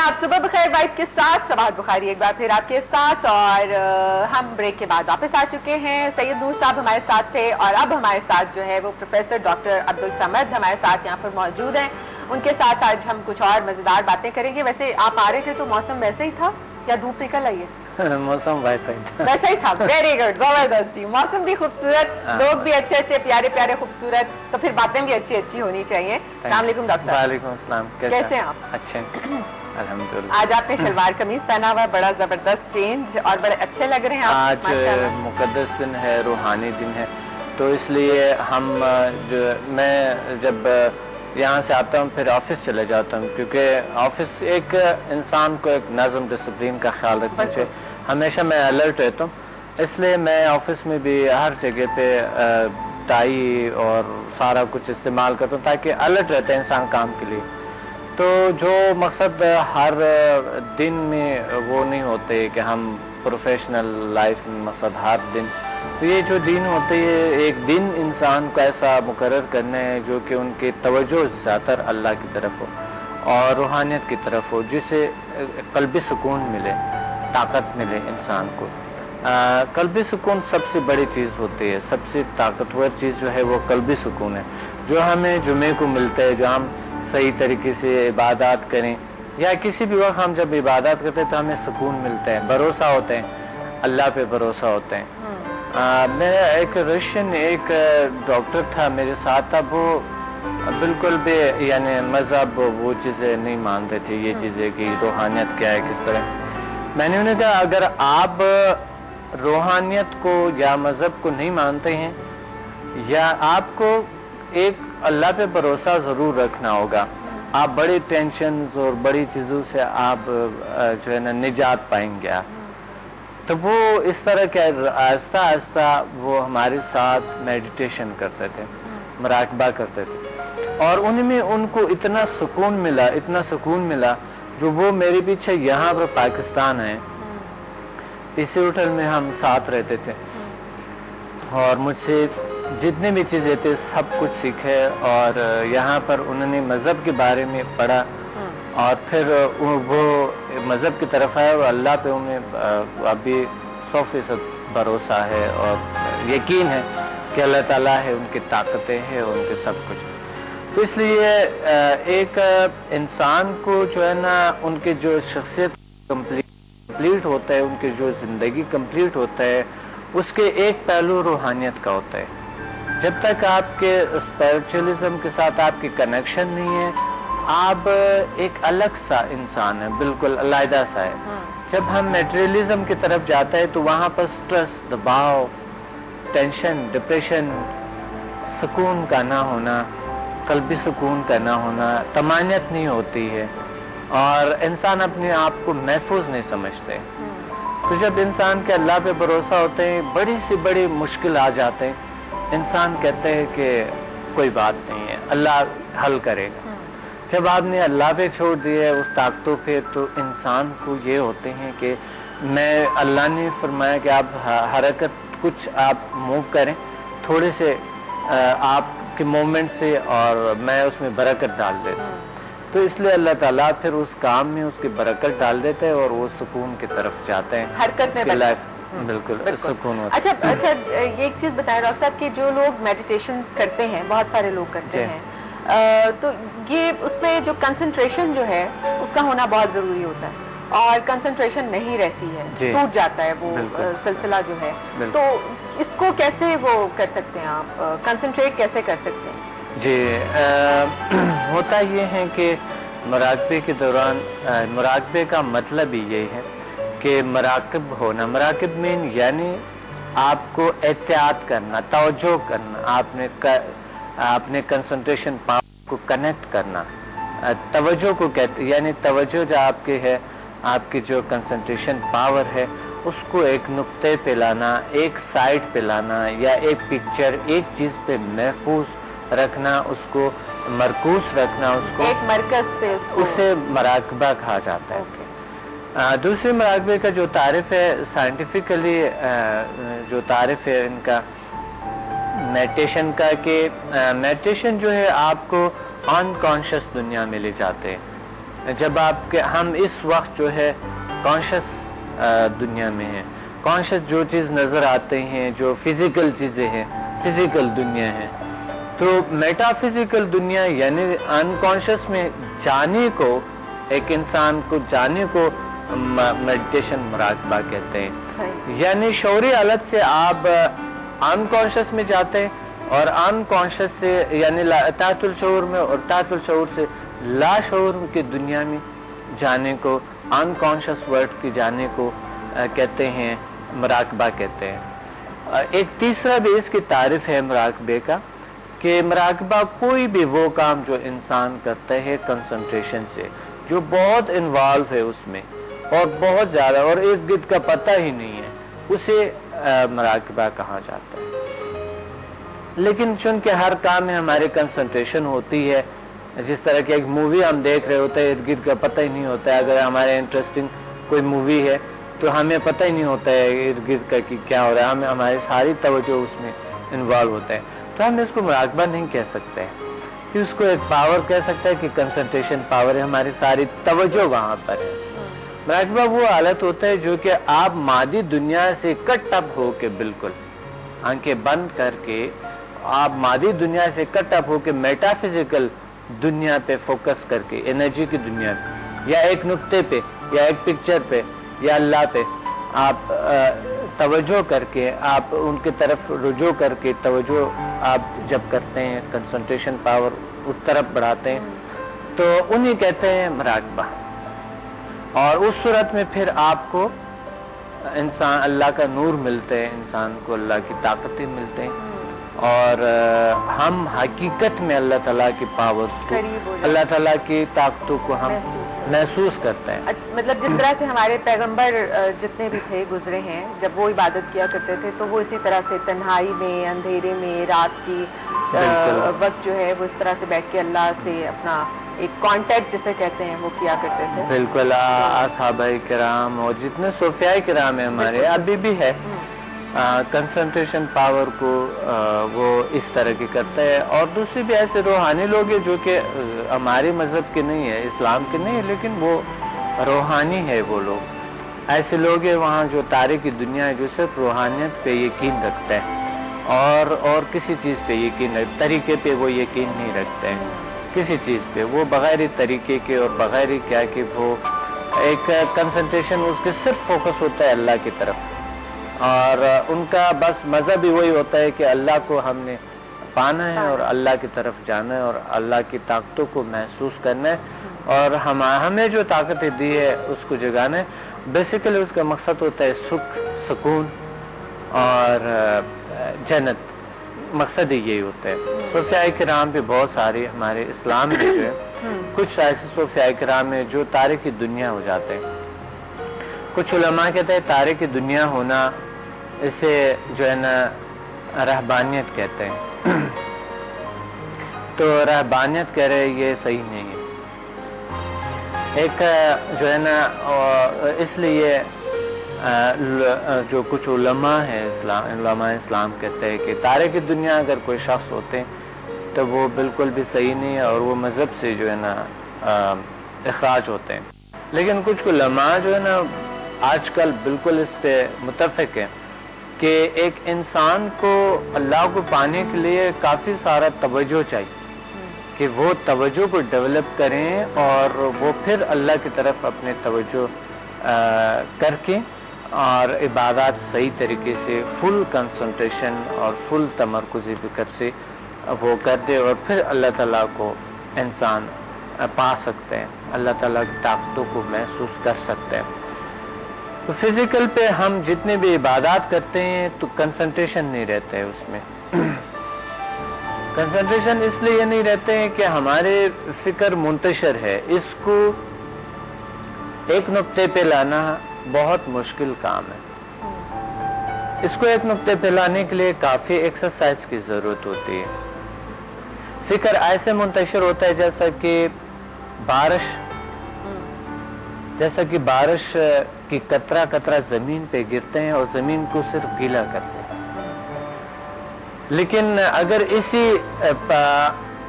जनाब, सुबह बखैर वाइफ के साथ सवाल बुखारी एक बार फिर आपके साथ, और हम ब्रेक के बाद वापस आ चुके हैं। सैयद नूर साहब हमारे साथ थे और अब हमारे साथ जो है वो प्रोफेसर डॉक्टर अब्दुल समद हमारे साथ यहाँ पर मौजूद हैं। उनके साथ आज हम कुछ और मजेदार बातें करेंगे। वैसे आप आ रहे थे तो मौसम वैसे ही था या धूप निकल आई है? मौसम वैसे ही था। वेरी गुड, जबरदस्ती। मौसम भी खूबसूरत, लोग भी अच्छे अच्छे प्यारे प्यारे खूबसूरत, तो फिर बातें भी अच्छी अच्छी होनी चाहिए। अस्सलाम वालेकुम डॉक्टर। वालेकुम अस्सलाम। कैसे हैं आप? अच्छे अल्हम्दुलिल्लाह। आज आपने शलवार कमीज पहना हुआ, बड़ा जबरदस्त चेंज और बड़े अच्छे लग रहे हैं आप। आज मुकद्दस दिन है, रूहानी दिन है, तो इसलिए मैं जब यहाँ से आता हूँ फिर ऑफिस चले जाता हूँ, क्योंकि ऑफिस एक इंसान को एक नज़म डिसिप्लिन का ख्याल रखना चाहिए। हमेशा मैं अलर्ट रहता हूँ, इसलिए मैं ऑफिस में भी हर जगह पे टाई और सारा कुछ इस्तेमाल करता हूँ ताकि अलर्ट रहता है इंसान काम के लिए। तो जो मकसद हर दिन में वो नहीं होते कि हम प्रोफेशनल लाइफ में मकसद हर दिन, तो ये जो दिन होते हैं एक दिन इंसान को ऐसा मुकर्रर करना है जो कि उनकी तवज्जो ज़्यादातर अल्लाह की तरफ हो और रूहानियत की तरफ हो, जिससे क़ल्बी सुकून मिले, ताकत मिले इंसान को। क़ल्बी सुकून सबसे बड़ी चीज़ होती है, सबसे ताकतवर चीज़ जो है वो क़ल्बी सुकून है, जो हमें जुमे को मिलता है। जो हम सही तरीके से इबादत करें या किसी भी वक्त हम जब इबादत करते हैं तो हमें सुकून मिलता है, भरोसा होता है, अल्लाह पे भरोसा होता है। मेरा एक रशियन एक डॉक्टर था मेरे साथ, अब वो बिल्कुल भी यानी मज़हब वो चीज़ें नहीं मानते थे, ये चीज़ें कि रूहानियत क्या है किस तरह। मैंने उन्हें कहा अगर आप रूहानियत को या मज़हब को नहीं मानते हैं, या आपको एक अल्लाह पे भरोसा ज़रूर रखना होगा, आप बड़ी टेंशन्स और बड़ी चीज़ों से आप जो है ना निजात पाएंगे आप। तो वो इस तरह के आहिस्ता आहिस्ता वो हमारे साथ मेडिटेशन करते थे, मुराकबा करते थे, और उनमें उनको इतना सुकून मिला, इतना सुकून मिला, जो वो मेरे पीछे यहाँ पर पाकिस्तान है, इसी होटल में हम साथ रहते थे, और मुझसे जितने भी चीज़ें थे सब कुछ सीखे, और यहाँ पर उन्होंने मज़हब के बारे में पढ़ा और फिर वो मज़हब की तरफ आया और अल्लाह पे उन्हें अभी 100% भरोसा है और यकीन है कि अल्लाह ताला है, उनकी ताकतें हैं, उनके सब कुछ। तो इसलिए एक इंसान को जो है ना उनके जो शख्सियत कंप्लीट होता है, उनकी जो ज़िंदगी कंप्लीट होता है, उसके एक पहलू रूहानियत का होता है। जब तक आपके स्पिरिचुअलिज्म के साथ आपकी कनेक्शन नहीं है, आप एक अलग सा इंसान है, बिल्कुल अलग सा है। जब हम मटेरियलिज्म की तरफ जाते हैं तो वहाँ पर स्ट्रेस, दबाव, टेंशन, डिप्रेशन, सुकून का ना होना, क़ल्बी सुकून का ना होना, तमानियत नहीं होती है, और इंसान अपने आप को महफूज नहीं समझते। तो जब इंसान के अल्लाह पे भरोसा होते हैं, बड़ी सी बड़ी मुश्किल आ जाते हैं, इंसान कहते हैं कि कोई बात नहीं है, अल्लाह हल करेगा। जब आपने अल्लाह पे छोड़ दिया उस ताकतों पे, तो इंसान को ये होते हैं कि अल्लाह ने फरमाया कि आप हरकत कुछ आप मूव करें थोड़े से आपके मोमेंट से, और मैं उसमें बरकत डाल देता हूँ। तो इसलिए अल्लाह ताला फिर उस काम में उसकी बरकत डाल देते हैं और वो सुकून की तरफ जाते हैं, हरकत में लाइफ बिल्कुल सुकून होता है। अच्छा, एक चीज़ बताएं डॉक्टर साहब कि जो लोग मेडिटेशन करते हैं, बहुत सारे लोग करते हैं, तो ये उसमें जो कंसंट्रेशन जो है उसका होना बहुत ज़रूरी होता है, और कंसंट्रेशन नहीं रहती है, टूट जाता है वो सिलसिला जो है। तो इसको कैसे वो कर सकते हैं आप, कंसंट्रेट कैसे कर सकते हैं? जी, होता ये है कि मुराकबे के दौरान, मुराकबे का मतलब ही यही है कि मुराकिब होना। मुराकिब मीन यानी आपको एहतियात करना, तवज्जो करना, आपने कंसंट्रेशन पावर को कनेक्ट करना, तवज्जो को कहते, यानी तवज्जो जो आपके है, आपकी जो कंसंट्रेशन पावर है, उसको एक नुक्ते पे लाना, एक साइड पे लाना, या एक पिक्चर, एक चीज़ पे महफूज रखना, उसको मरकूज रखना, उसको एक मरकज पे, उसे मुराकबा कहा जाता है। दूसरे मुराकबे का जो तारीफ है साइंटिफिकली, जो तारीफ है इनका मेडिटेशन का, कि मेडिटेशन जो है आपको अनकॉन्शियस दुनिया में ले जाते हैं, جب ہم اس وقت جو ہے کانشس دنیا میں ہیں، کانشس جو چیز نظر آتے ہیں، جو فزیکل چیزیں ہیں، فزیکل دنیا ہے، تو میٹا فزیکل دنیا یعنی انکانشس میں جانے کو، ایک انسان کو جانے کو میڈیٹیشن مراقبہ کہتے ہیں. یعنی شعوری حالت سے آپ انکانشس میں جاتے ہیں، اور انکانشس سے یعنی تحت الشعور میں، اور تحت الشعور سے لاشعور کی دنیا میں جانے کو، انکانشس ورلڈ کی جانے کو کہتے ہیں مراقبہ کہتے ہیں. ایک تیسرا بھی اس کی تعریف ہے مراقبے کا، کہ مراقبہ کوئی بھی وہ کام جو انسان کرتا ہے کنسنٹریشن سے، جو بہت انوالو ہے اس میں اور بہت زیادہ اور ارد گرد کا پتہ ہی نہیں ہے، اسے مراقبہ کہا جاتا ہے. لیکن چونکہ ہر کام میں ہماری کنسنٹریشن ہوتی ہے، جس طرح کی ایک مووی ہم دیکھ رہے ہوتے ہیں، ارد گرد کا پتہ ہی نہیں ہوتا ہے. اگر ہمارے انٹرسٹنگ کوئی مووی ہے تو ہمیں پتہ ہی نہیں ہوتا ہے ارد گرد کا کہ کیا ہو رہا ہے، ہماری ساری توجہ اس میں انوالو ہوتا ہے. تو ہم اس کو مراقبہ نہیں کہہ سکتے ہیں، کہ اس کو ایک پاور کہہ سکتے ہیں کہ کنسنٹریشن پاور ہے، ہماری ساری توجہ وہاں پر ہے. مراقبہ وہ حالت ہوتا ہے جو کہ آپ مادی دنیا سے کٹ اپ ہو کے، بالکل آنکھیں بند کر کے آپ مادی دنیا سے کٹ اپ ہو کے میٹا فزیکل دنیا پہ فوکس کر کے، انرجی کی دنیا پہ، یا ایک نقطے پہ، یا ایک پکچر پہ، یا اللہ پہ آپ توجہ کر کے، آپ ان کی طرف رجوع کر کے توجہ آپ جب کرتے ہیں، کنسنٹریشن پاور اس طرف بڑھاتے ہیں، تو انہیں کہتے ہیں مراقبہ. اور اس صورت میں پھر آپ کو انسان اللہ کا نور ملتے ہیں، انسان کو اللہ کی طاقتیں ملتے ہیں، اور ہم حقیقت میں اللہ تعالیٰ کی پاورز کو، اللہ تعالیٰ کی طاقتوں کو ہم محسوس کرتے ہیں. مطلب جس طرح سے ہمارے پیغمبر جتنے بھی تھے گزرے ہیں، جب وہ عبادت کیا کرتے تھے تو وہ اسی طرح سے تنہائی میں، اندھیرے میں، رات کی وقت جو ہے وہ اس طرح سے بیٹھ کے اللہ سے اپنا ایک کانٹیکٹ جسے کہتے ہیں وہ کیا کرتے تھے. بالکل. اصحابہ کرام اور جتنے صوفیاء کرام ہیں ہمارے، ابھی بھی ہے، کنسنٹریشن پاور کو وہ اس طرح کی کرتا ہے. اور دوسری بھی ایسے روحانی لوگ ہیں جو کہ ہمارے مذہب کے نہیں ہے، اسلام کے نہیں ہے، لیکن وہ روحانی ہے. وہ لوگ ایسے لوگ ہیں وہاں جو تاریخ کی دنیا ہے، جو صرف روحانیت پہ یقین رکھتا ہے، اور کسی چیز پہ یقین طریقے پہ وہ یقین نہیں رکھتے ہیں. کسی چیز پہ وہ بغیر طریقے کے اور بغیر کیا کہ وہ ایک کنسنٹریشن اس کے صرف فوکس ہوتا ہے اللہ کی طرف، اور ان کا بس مذہب ہی وہی ہوتا ہے کہ اللہ کو ہم نے پانا ہے اور اللہ کی طرف جانا ہے اور اللہ کی طاقتوں کو محسوس کرنا ہے، اور ہمیں جو طاقتیں دی ہے اس کو جگانا ہے. بیسیکلی اس کا مقصد ہوتا ہے سکھ، سکون اور جنت. مقصد ہی یہی ہوتا ہے. صوفیاء کرام بھی بہت سارے ہمارے اسلام میں جو ہے کچھ ایسے صوفیاء کرام ہیں جو تاریخی دنیا ہو جاتے ہیں. کچھ علماء کہتے ہیں تاریخی دنیا ہونا، اسے جو ہے نا رہبانیت کہتے ہیں. تو رہبانیت کہہ رہے یہ صحیح نہیں ہے. ایک جو ہے نا اس لیے جو کچھ علماء ہیں علماء اسلام کہتے ہیں کہ تاریخی دنیا اگر کوئی شخص ہوتے ہیں تو وہ بالکل بھی صحیح نہیں ہے اور وہ مذہب سے جو ہے نا اخراج ہوتے ہیں. لیکن کچھ علماء جو ہے نا آج کل بالکل اس پہ متفق ہیں کہ ایک انسان کو اللہ کو پانے کے لیے کافی سارا توجہ چاہیے، کہ وہ توجہ کو ڈیولپ کریں اور وہ پھر اللہ کی طرف اپنے توجہ کر کے اور عبادات صحیح طریقے سے فل کنسنٹریشن اور فل تمرکزی فکر سے وہ کر دے، اور پھر اللہ تعالیٰ کو انسان پا سکتے ہیں، اللہ تعالیٰ کی طاقتوں کو محسوس کر سکتے ہیں. تو فزیکل پہ ہم جتنے بھی عبادات کرتے ہیں تو کنسنٹریشن نہیں رہتا ہے اس میں. کنسنٹریشن اس لیے نہیں رہتے ہیں کہ ہمارے فکر منتشر ہے، اس کو ایک نقطے پہ لانا بہت مشکل کام ہے. اس کو ایک نقطے پہ لانے کے لیے کافی ایکسرسائز کی ضرورت ہوتی ہے. فکر ایسے منتشر ہوتا ہے جیسا کہ بارش کی قطرہ قطرہ زمین پہ گرتے ہیں اور زمین کو صرف گیلا کرتے ہیں. لیکن اگر اسی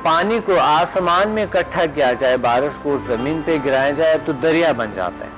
پانی کو آسمان میں اکٹھا کیا جائے، بارش کو زمین پہ گرایا جائے تو دریا بن جاتا ہے.